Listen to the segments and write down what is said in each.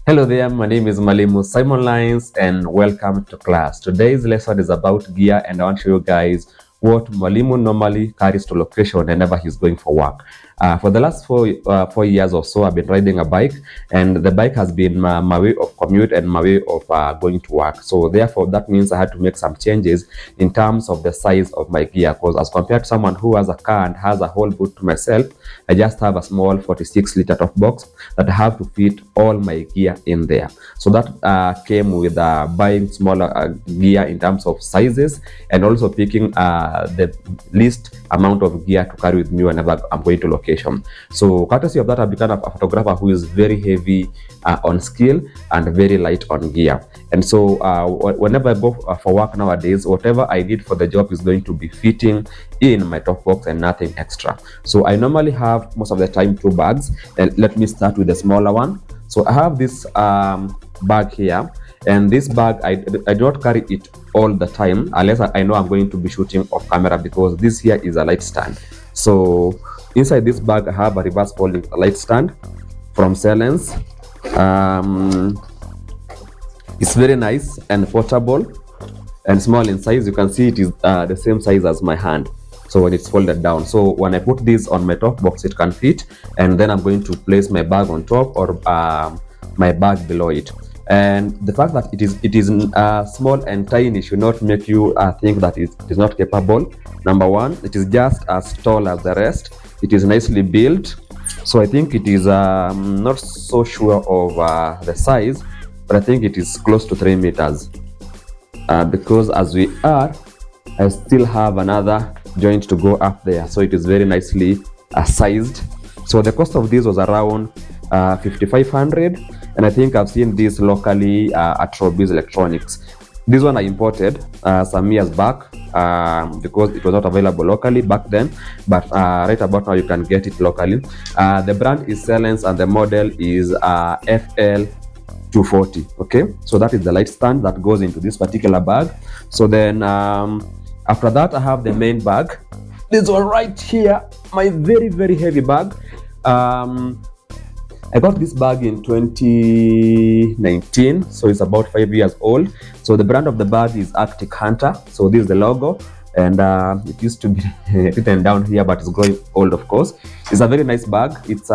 Hello there, my name is Mwalimu Simon Lines and welcome to class. Today's lesson is about gear and I want to show you guys what Mwalimu normally carries to location whenever he's going for work. For the last 4 years or so, I've been riding a bike, and the bike has been my way of commute and my way of going to work. So therefore, that means I had to make some changes in terms of the size of my gear, because as compared to someone who has a car and has a whole boot to myself, I just have a small 46-liter top box that I have to fit all my gear in there. So that came with buying smaller gear in terms of sizes, and also picking the least amount of gear to carry with me whenever I'm going to location. So courtesy of that, I've become a photographer who is very heavy on skill and very light on gear. And so whenever I go for work nowadays, whatever I need for the job is going to be fitting in my top box and nothing extra. So I normally have most of the time 2 bags, and let me start with the smaller one. So I have this bag here, and this bag I do not carry it all the time unless I know I'm going to be shooting off camera, because this here is a light stand. So inside this bag I have a reverse folding light stand from Silence. It's very nice and portable and small in size. You can see it is the same size as my hand, so when it's folded down. So when I put this on my top box, it can fit, and then I'm going to place my bag on top or my bag below it. And the fact that it is small and tiny should not make you think that it is not capable. Number one, it is just as tall as the rest. It is nicely built. So I think it is not so sure of the size, but I think it is close to 3 meters. Because as we are, I still have another joint to go up there. So it is very nicely sized. So the cost of this was around 5,500, and I think I've seen this locally at Roby's Electronics. This one I imported some years back because it was not available locally back then, but right about now you can get it locally. The brand is Silence and the model is FL240. Okay, so that is the light stand that goes into this particular bag. So then after that, I have the main bag. This one right here, my very heavy bag. I got this bag in 2019, so it's about 5 years old. So the brand of the bag is Arctic Hunter. So this is the logo, and it used to be written down here, but it's growing old, of course. It's a very nice bag. It's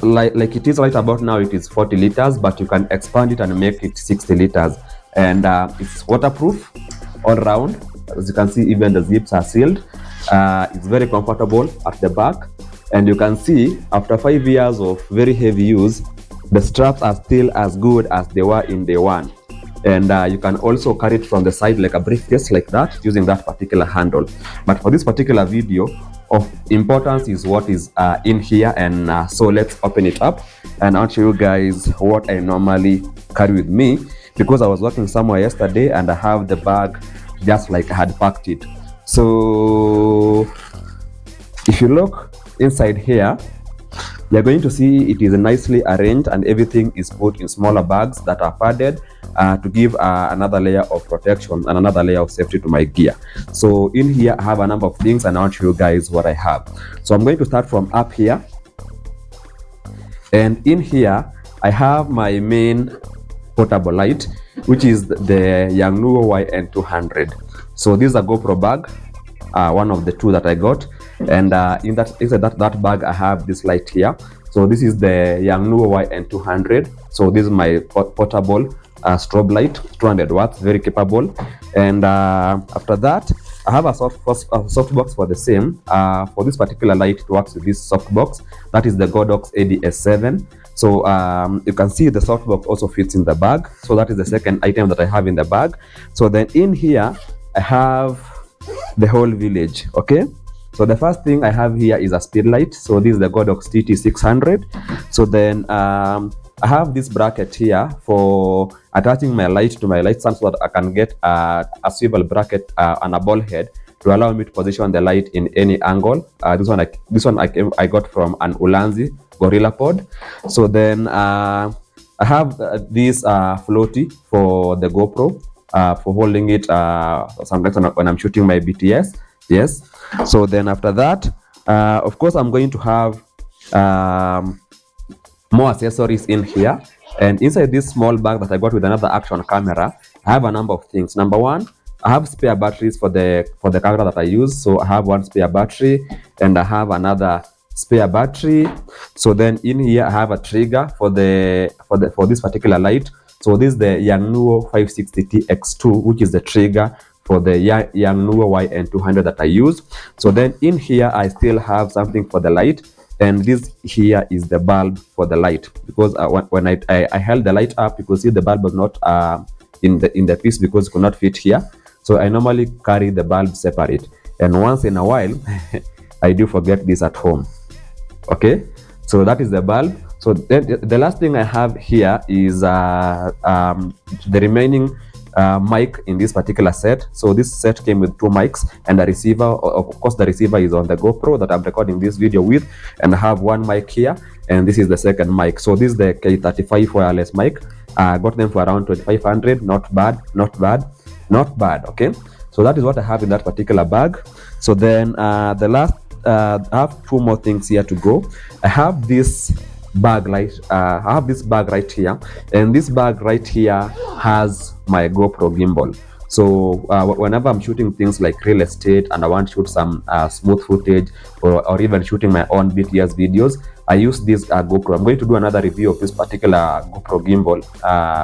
like it is right about now, it is 40 liters, but you can expand it and make it 60 liters. And it's waterproof all around. As you can see, even the zips are sealed. It's very comfortable at the back. And you can see, after 5 years of very heavy use, the straps are still as good as they were in day one. And you can also carry it from the side like a briefcase like that, using that particular handle. But for this particular video, of importance is what is in here, and so let's open it up and I'll show you guys what I normally carry with me, because I was working somewhere yesterday and I have the bag just like I had packed it. So if you look inside here, you're going to see it is nicely arranged and everything is put in smaller bags that are padded to give another layer of protection and another layer of safety to my gear. So in here I have a number of things and I'll show you guys what I have. So I'm going to start from up here, and in here I have my main portable light, which is the Yangnuo YN200. So this is a GoPro bag, one of the 2 that I got, and inside that bag I have this light here. So this is the Yangnuo YN200. So this is my portable strobe light, 200 watts, very capable. And after that, I have a soft box for the same. For this particular light, it works with this soft box. That is the Godox ADS7. So you can see the soft box also fits in the bag. So that is the second item that I have in the bag. So then in here, I have the whole village. Okay. So the first thing I have here is a speed light. So this is the Godox TT600. So then I have this bracket here for attaching my light to my light stand, so that I can get a swivel bracket and a ball head to allow me to position the light in any angle. This one I got from an Ulanzi Gorilla Pod. So then I have this floaty for the GoPro for holding it sometimes when I'm shooting my BTS. Yes. So then after that, of course, I'm going to have more accessories in here. And inside this small bag that I got with another action camera, I have a number of things. Number one, I have spare batteries for the camera that I use. So I have one spare battery and I have another spare battery. So then in here I have a trigger for this particular light. So this is the Yangnuo 560T X2, which is the trigger for the Yangnuo YN200 that I use. So then in here I still have something for the light, and this here is the bulb for the light, because when I held the light up, you could see the bulb was not in the piece because it could not fit here. So I normally carry the bulb separate, and once in a while I do forget this at home. Okay, so that is the bulb. So then the last thing I have here is the remaining mic in this particular set. So this set came with 2 mics and a receiver. Of course, the receiver is on the GoPro that I'm recording this video with, and I have 1 mic here, and this is the second mic. So this is the K35 wireless mic. I got them for around 2,500. Not bad, not bad, not bad. Okay, so that is what I have in that particular bag. So then the last, I have 2 more things here to go. I have this bag right here, and this bag right here has my GoPro gimbal. So whenever I'm shooting things like real estate and I want to shoot some smooth footage, or even shooting my own BTS videos, I use this GoPro. I'm going to do another review of this particular GoPro gimbal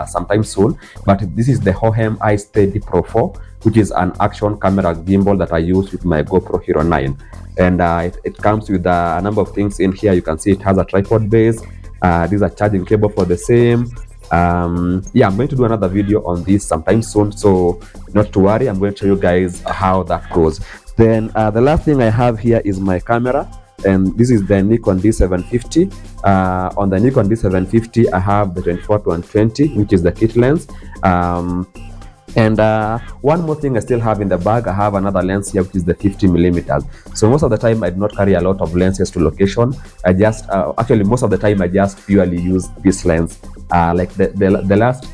sometime soon, but this is the Hohem iSteady Pro 4, which is an action camera gimbal that I use with my GoPro Hero 9. And it comes with a number of things in here. You can see it has a tripod base. These are charging cable for the same. Yeah, I'm going to do another video on this sometime soon, so not to worry. I'm going to show you guys how that goes. Then the last thing I have here is my camera, and this is the Nikon D750. On the Nikon D750 I have the 24-120, which is the kit lens. And one more thing I still have in the bag, I have another lens here, which is the 50mm. So most of the time I do not carry a lot of lenses to location. I just actually most of the time I just purely use this lens. Like the last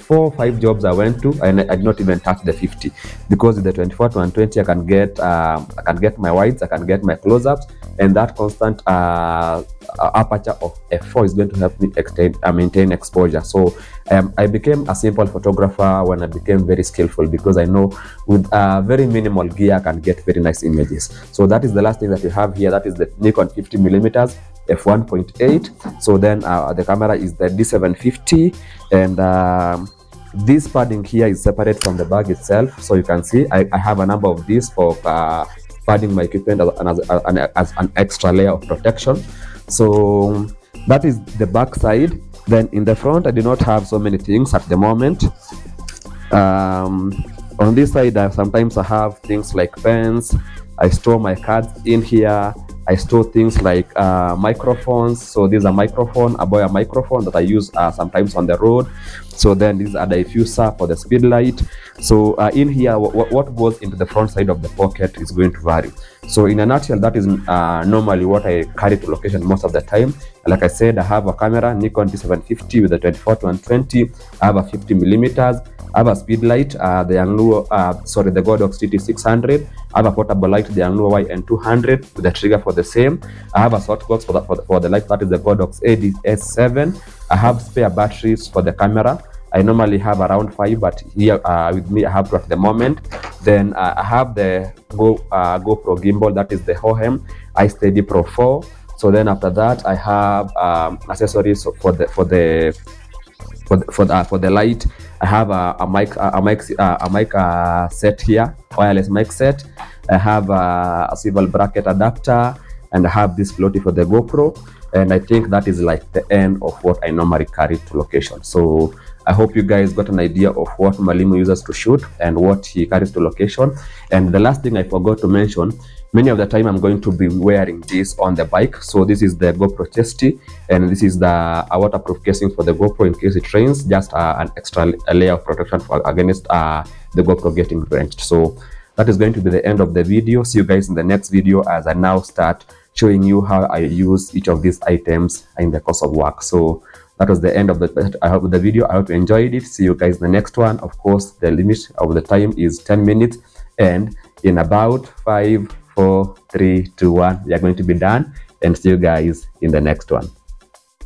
4 or 5 jobs I went to, and I did not even touch the 50, because with the 24-120 I can get my wides, I can get my close-ups, and that constant aperture of f4 is going to help me maintain exposure. So I became a simple photographer when I became very skillful, because I know with very minimal gear I can get very nice images. So that is the last thing that we have here. That is the Nikon 50mm f1.8. So then the camera is the D750, and this padding here is separate from the bag itself. So you can see I have a number of these for padding my equipment as an extra layer of protection. So that is the back side. Then in the front I do not have so many things at the moment. On this side sometimes I have things like pens. I store my cards in here. I store things like microphones. So this is a microphone, a Boya microphone that I use sometimes on the road. So then this is a diffuser for the speed light. So in here, what goes into the front side of the pocket is going to vary. So in a nutshell, that is normally what I carry to location most of the time. Like I said, I have a camera, Nikon D750 with a 24-120. I have a 50mm. I have a speed light, the Godox TT600. I have a portable light, the Yangnuo YN200 with a trigger for the same. I have a softbox for the light, that is the Godox ADS7. I have spare batteries for the camera. I normally have around 5, but here with me I have 2 at the moment. Then I have the GoPro gimbal, that is the Hohem iSteady Pro 4. So then after that I have accessories for the light. I have a mic set here, wireless mic set. I have a swivel bracket adapter, and I have this floaty for the GoPro. And I think that is like the end of what I normally carry to location. So I hope you guys got an idea of what Mwalimu uses to shoot and what he carries to location. And the last thing I forgot to mention, many of the time I'm going to be wearing this on the bike. So this is the GoPro chesty, and this is a waterproof casing for the GoPro in case it rains, just an extra layer of protection against the GoPro getting drenched. So that is going to be the end of the video. See you guys in the next video, as I now start showing you how I use each of these items in the course of work. So that was the end of the video. I hope you enjoyed it. See you guys in the next one. Of course, the limit of the time is 10 minutes, and in about 5, 4, 3, 2, 1 we are going to be done, and see you guys in the next one.